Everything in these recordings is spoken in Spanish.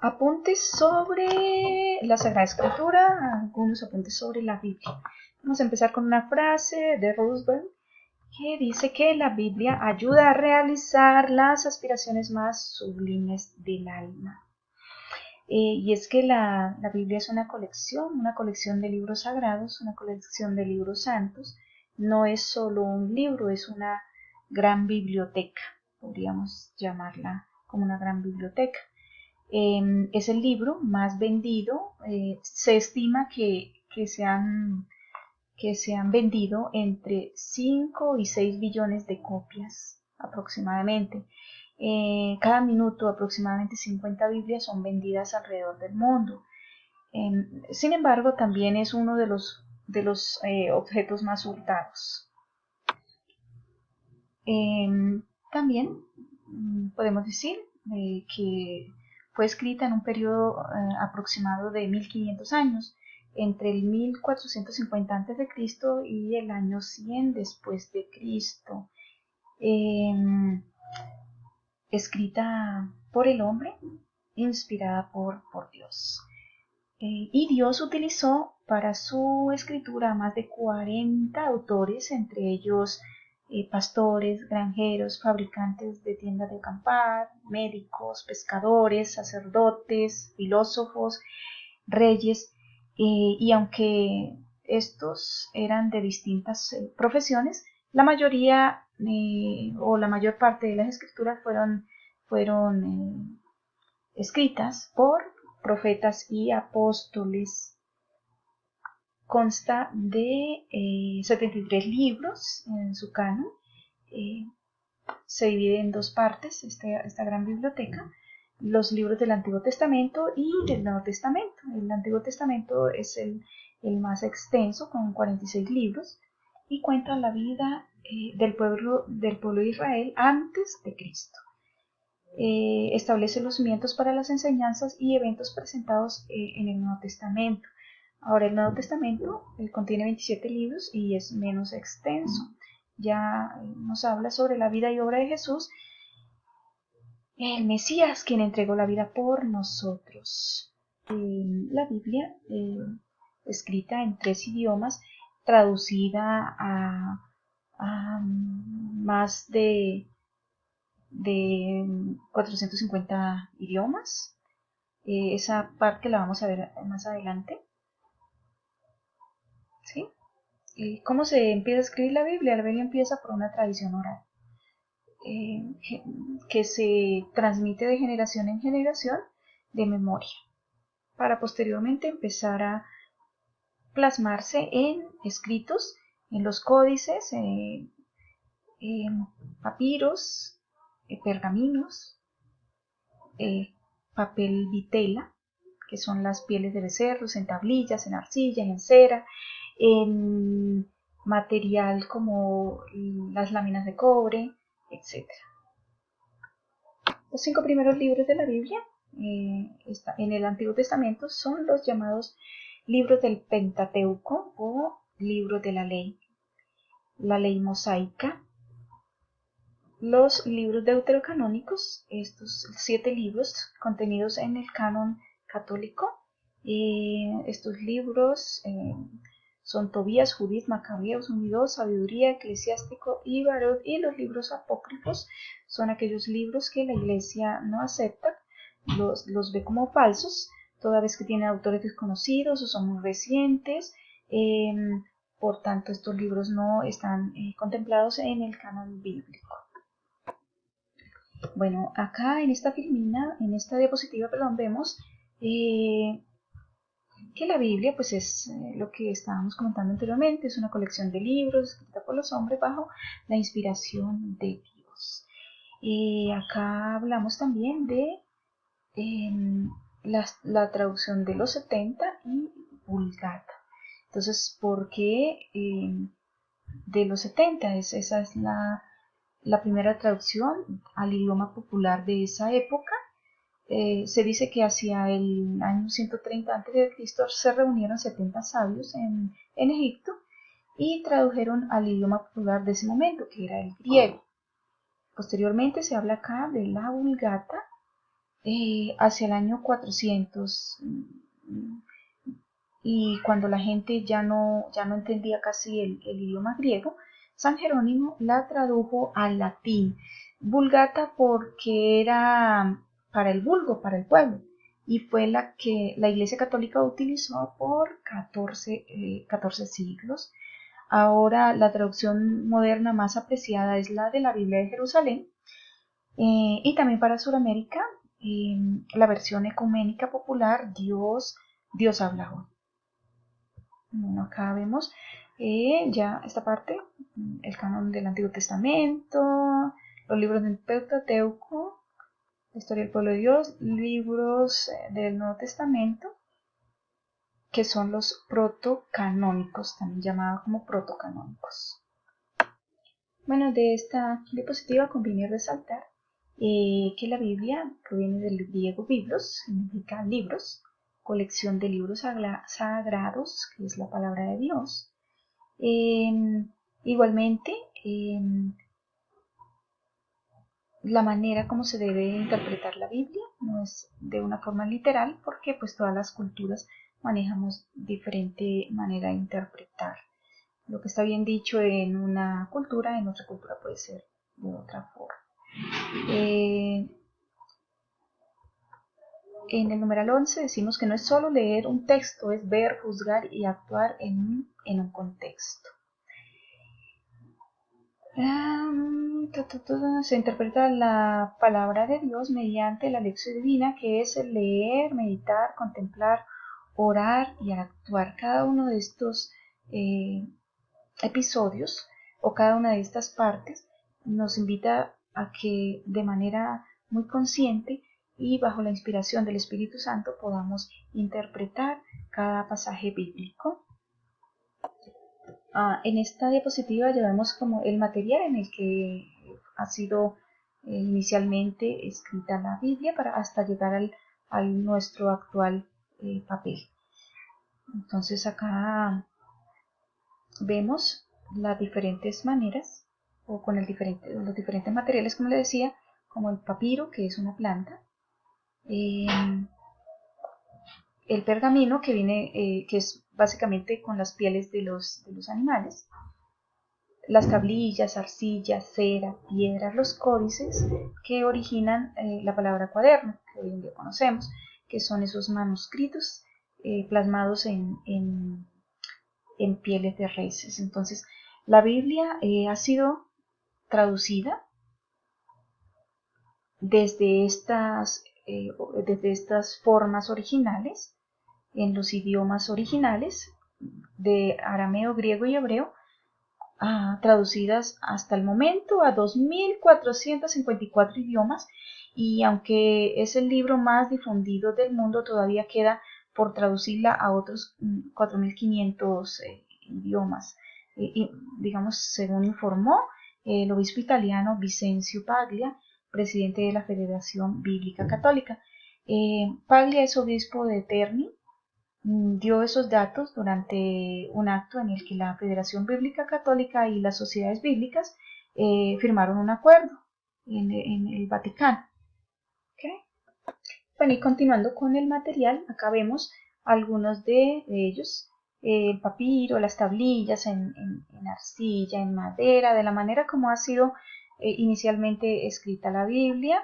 Apuntes sobre la Sagrada Escritura, algunos apuntes sobre la Biblia. Vamos a empezar con una frase de Roosevelt que dice que la Biblia ayuda a realizar las aspiraciones más sublimes del alma. Y es que la Biblia es una colección de libros sagrados, una colección de libros santos. No es solo un libro, es una gran biblioteca, podríamos llamarla como una gran biblioteca. Es el libro más vendido, se estima que se han vendido entre 5 y 6 billones de copias aproximadamente. Cada minuto aproximadamente 50 Biblias son vendidas alrededor del mundo. Sin embargo, también es uno de los objetos más hurtados. También podemos decir que fue escrita en un periodo aproximado de 1500 años, entre el 1450 a.C. y el año 100 después de Cristo. Escrita por el hombre, inspirada por Dios. Y Dios utilizó para su escritura a más de 40 autores, entre ellos pastores, granjeros, fabricantes de tiendas de acampar, médicos, pescadores, sacerdotes, filósofos, reyes, y aunque estos eran de distintas profesiones, la mayoría o la mayor parte de las escrituras fueron escritas por profetas y apóstoles. Consta de 73 libros en su canon. Se divide en dos partes esta gran biblioteca: los libros del Antiguo Testamento y del Nuevo Testamento. El Antiguo Testamento es el más extenso, con 46 libros, y cuenta la vida del pueblo de Israel antes de Cristo. Establece los cimientos para las enseñanzas y eventos presentados en el Nuevo Testamento. Ahora, el Nuevo Testamento contiene 27 libros y es menos extenso. Ya nos habla sobre la vida y obra de Jesús, el Mesías, quien entregó la vida por nosotros. La Biblia, escrita en 3 idiomas, traducida a más de 450 idiomas. Esa parte la vamos a ver más adelante. ¿Sí? ¿Cómo se empieza a escribir la Biblia? La Biblia empieza por una tradición oral, que se transmite de generación en generación de memoria, para posteriormente empezar a plasmarse en escritos, en los códices, en papiros, pergaminos, papel vitela, que son las pieles de becerros, en tablillas, en arcilla, en cera, en material como las láminas de cobre, etc. Los 5 primeros libros de la Biblia en el Antiguo Testamento son los llamados libros del Pentateuco o libros de la ley mosaica. Los libros deuterocanónicos, estos 7 libros contenidos en el canon católico. Estos libros son Tobías, Judith, Macabeos, Unidos, Sabiduría, Eclesiástico y Barut. Y los libros apócrifos son aquellos libros que la Iglesia no acepta, los ve como falsos, toda vez que tienen autores desconocidos o son muy recientes. Por tanto, estos libros no están contemplados en el canon bíblico. Bueno, acá en esta diapositiva, vemos que la Biblia pues es lo que estábamos comentando anteriormente, es una colección de libros escrita por los hombres bajo la inspiración de Dios. Acá hablamos también de la traducción de los 70 y Vulgata. Entonces, ¿por qué de los 70? Esa es la primera traducción al idioma popular de esa época. Se dice que hacia el año 130 a.C. se reunieron 70 sabios en Egipto y tradujeron al idioma popular de ese momento, que era el griego. Posteriormente se habla acá de la Vulgata, hacia el año 400, y cuando la gente ya no entendía casi el idioma griego, San Jerónimo la tradujo al latín, Vulgata, porque era para el vulgo, para el pueblo, y fue la que la Iglesia Católica utilizó por 14 siglos. Ahora la traducción moderna más apreciada es la de la Biblia de Jerusalén, y también para Sudamérica, la versión ecuménica popular, Dios habla hoy. Bueno, acá vemos ya esta parte, el canon del Antiguo Testamento, los libros del Pentateuco, la historia del pueblo de Dios, libros del Nuevo Testamento, que son los protocanónicos, también llamados como protocanónicos. Bueno, de esta diapositiva conviene resaltar que la Biblia proviene del griego biblos, significa libros, colección de libros sagrados, que es la palabra de Dios. Igualmente, la manera como se debe interpretar la Biblia no es de una forma literal, porque pues todas las culturas manejamos diferente manera de interpretar. Lo que está bien dicho en una cultura, en otra cultura puede ser de otra forma. En el numeral 11 decimos que no es solo leer un texto, es ver, juzgar y actuar en un contexto. Se interpreta la palabra de Dios mediante la lección divina, que es el leer, meditar, contemplar, orar y actuar. Cada uno de estos episodios o cada una de estas partes nos invita a que de manera muy consciente y bajo la inspiración del Espíritu Santo podamos interpretar cada pasaje bíblico. En esta diapositiva llevamos como el material en el que ha sido inicialmente escrita la Biblia hasta llegar al nuestro actual papel. Entonces acá vemos las diferentes maneras o con los diferentes materiales, como le decía, como el papiro, que es una planta, el pergamino, que viene, que es básicamente con las pieles de los animales, las tablillas, arcilla, cera, piedras, los códices que originan la palabra cuaderno, que hoy en día conocemos, que son esos manuscritos plasmados en pieles de reses. Entonces, la Biblia ha sido traducida desde estas formas originales, en los idiomas originales de arameo, griego y hebreo, traducidas hasta el momento a 2.454 idiomas, y aunque es el libro más difundido del mundo, todavía queda por traducirla a otros 4.500 idiomas. Digamos, según informó el obispo italiano Vincenzo Paglia, presidente de la Federación Bíblica Católica. Paglia es obispo de Terni. Dio esos datos durante un acto en el que la Federación Bíblica Católica y las sociedades bíblicas firmaron un acuerdo en el Vaticano. ¿Okay? Bueno, y continuando con el material, acá vemos algunos de ellos, el papiro, las tablillas en arcilla, en madera, de la manera como ha sido inicialmente escrita la Biblia,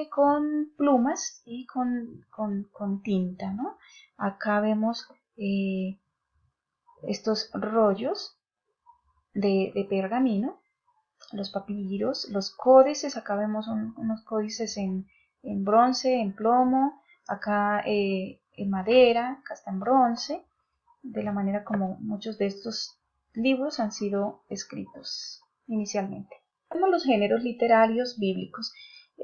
con plumas y con tinta, ¿no? Acá vemos estos rollos de pergamino, los papiros, los códices. Acá vemos unos códices en bronce, en plomo, acá en madera, acá está en bronce, de la manera como muchos de estos libros han sido escritos inicialmente. Vemos los géneros literarios bíblicos.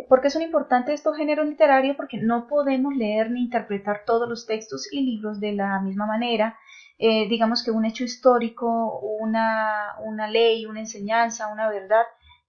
¿Por qué son importantes estos géneros literarios? Porque no podemos leer ni interpretar todos los textos y libros de la misma manera. Digamos que un hecho histórico, una ley, una enseñanza, una verdad,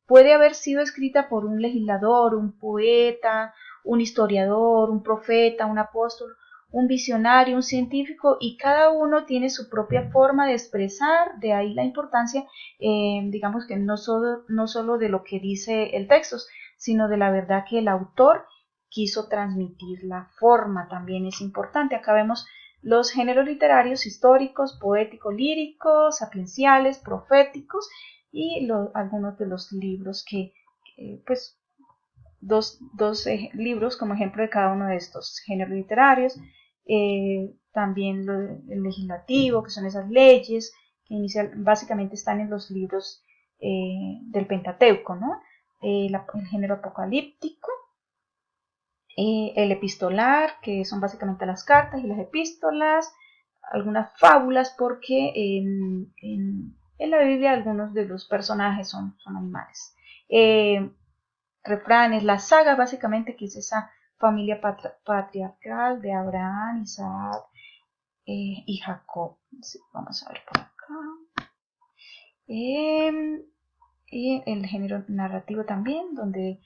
puede haber sido escrita por un legislador, un poeta, un historiador, un profeta, un apóstol, un visionario, un científico, y cada uno tiene su propia forma de expresar. De ahí la importancia, digamos que no solo de lo que dice el texto, sino de la verdad que el autor quiso transmitir la forma, también es importante. Acá vemos los géneros literarios históricos, poéticos, líricos, sapienciales, proféticos y algunos de los libros pues dos libros como ejemplo de cada uno de estos géneros literarios. También el legislativo, que son esas leyes que básicamente están en los libros del Pentateuco, ¿no? El género apocalíptico, el epistolar, que son básicamente las cartas y las epístolas, algunas fábulas, porque en la Biblia algunos de los personajes son animales. Refranes, la saga básicamente, que es esa familia patriarcal de Abraham, Isaac y Jacob. Vamos a ver por acá. Y el género narrativo también, donde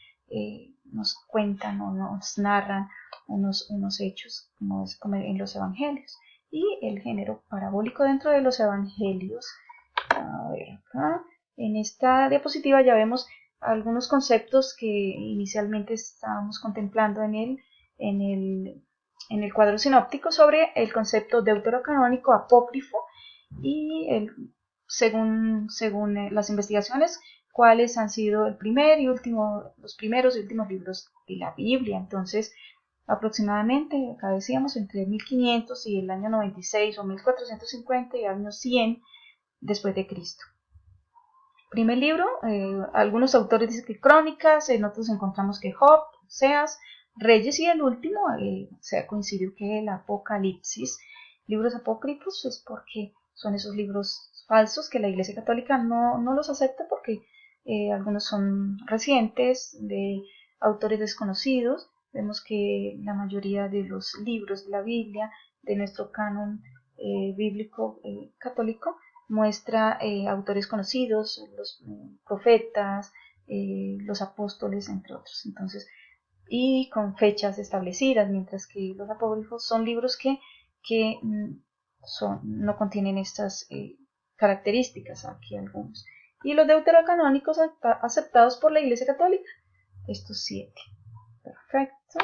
nos cuentan o nos narran unos hechos, como en los evangelios. Y el género parabólico dentro de los evangelios. A ver acá. En esta diapositiva ya vemos algunos conceptos que inicialmente estábamos contemplando en el cuadro sinóptico sobre el concepto deuterocanónico apócrifo y según las investigaciones, cuáles han sido los primeros y últimos libros de la Biblia. Entonces, aproximadamente, acá decíamos, entre 1500 y el año 96 o 1450 y año 100 después de Cristo. Primer libro, algunos autores dicen que Crónicas, en otros encontramos que Job, Oseas, Reyes, y el último se ha coincidido que el Apocalipsis. Libros apócrifos es porque son esos libros falsos que la Iglesia Católica no los acepta, porque algunos son recientes, de autores desconocidos. Vemos que la mayoría de los libros de la Biblia, de nuestro canon bíblico católico, muestra autores conocidos, los profetas, los apóstoles, entre otros. Entonces, y con fechas establecidas, mientras que los apócrifos son libros que no contienen estas características, aquí algunos. Y los deuterocanónicos aceptados por la Iglesia Católica, estos 7. Perfecto.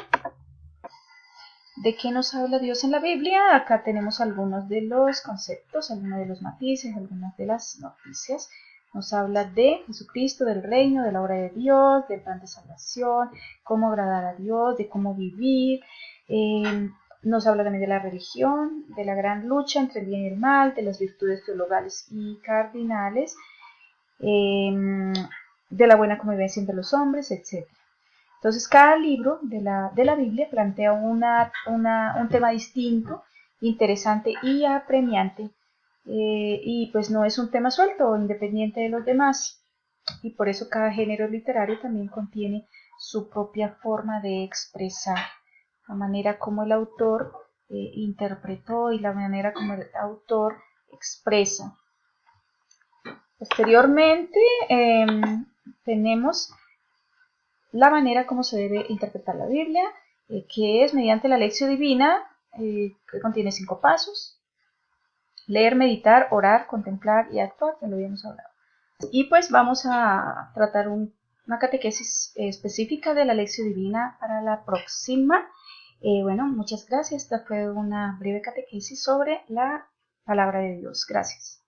¿De qué nos habla Dios en la Biblia? Acá tenemos algunos de los conceptos, algunos de los matices, algunas de las noticias. Nos habla de Jesucristo, del reino, de la obra de Dios, del plan de salvación, cómo agradar a Dios, de cómo vivir. Nos habla también de la religión, de la gran lucha entre el bien y el mal, de las virtudes teologales y cardinales, de la buena convivencia entre los hombres, etc. Entonces, cada libro de la Biblia plantea un tema distinto, interesante y apremiante, y pues no es un tema suelto o independiente de los demás, y por eso cada género literario también contiene su propia forma de expresar, la manera como el autor interpretó y la manera como el autor expresa. Posteriormente tenemos la manera como se debe interpretar la Biblia, que es mediante la lección divina, que contiene 5 pasos: leer, meditar, orar, contemplar y actuar, que lo habíamos hablado. Y pues vamos a tratar una catequesis específica de la lección divina para la próxima. Bueno, muchas gracias. Esta fue una breve catequesis sobre la palabra de Dios. Gracias.